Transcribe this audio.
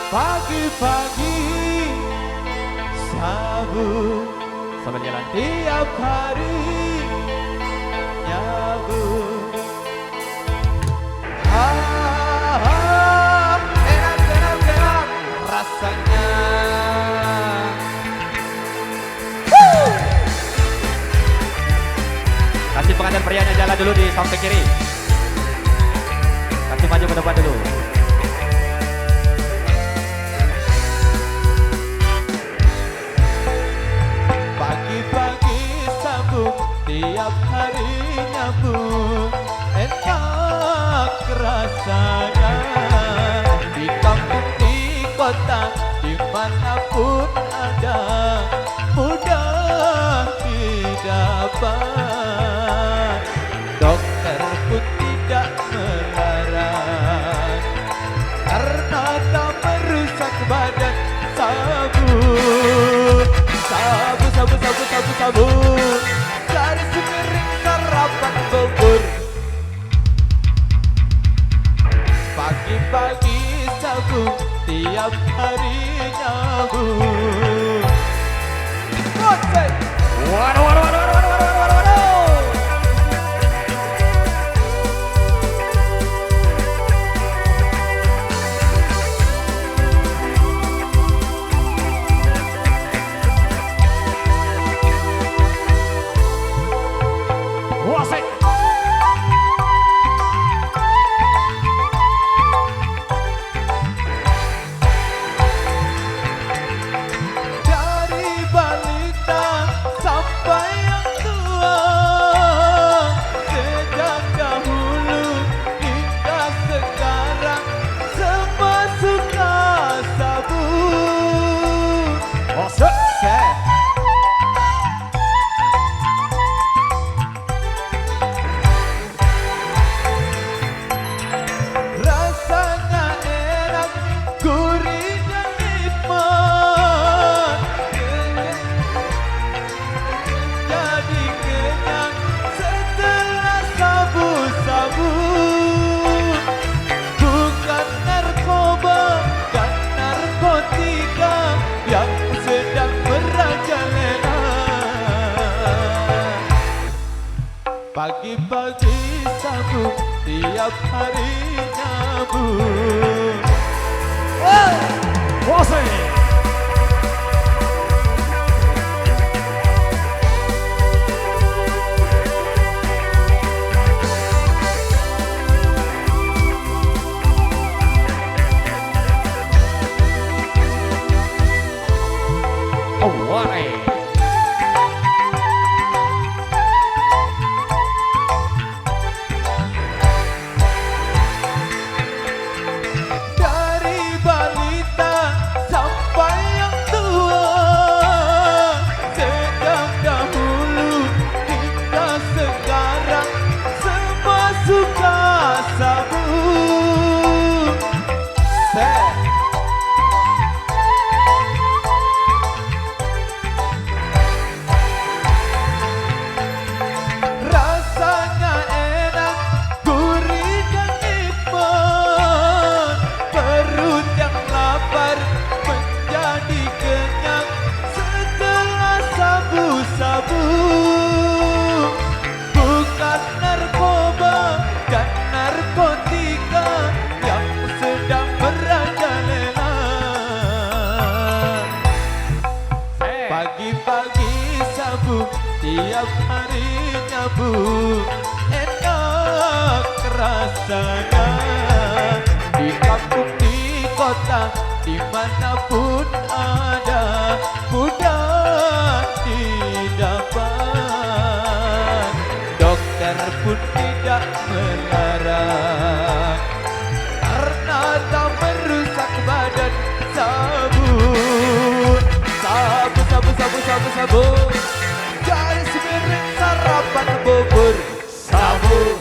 Pagi-pagi sabu sambil jalan tiap hari nyabu. Enak rasanya. Kasih pengantin prianya jalan dulu di samping kiri. Kasih maju ke depan dulu. Pagi-pagi sabung, tiap hari nyambung. Enak rasanya. Di kampung, di kota, dimanapun ada, mudah didapat. Dokter pun tidak melarang, karena tak merusak badan. Sabu dari sepiring sarapan bubur. Pagi-pagi sabu, tiap hari nyambung. Waduh. Pagi-pagi sabu, tiap hari nyambung. Bukan narkoba dan narkotika yang sedang merajalela. Pagi-pagi sabu, tiap hari nyambung. Enak rasanya. Di kampung, di kota, dimanapun ada, mudah didapat. Dokter pun tidak melarang, karena tak merusak badan. Sabu dari sepiring sarapan bubur. Sabu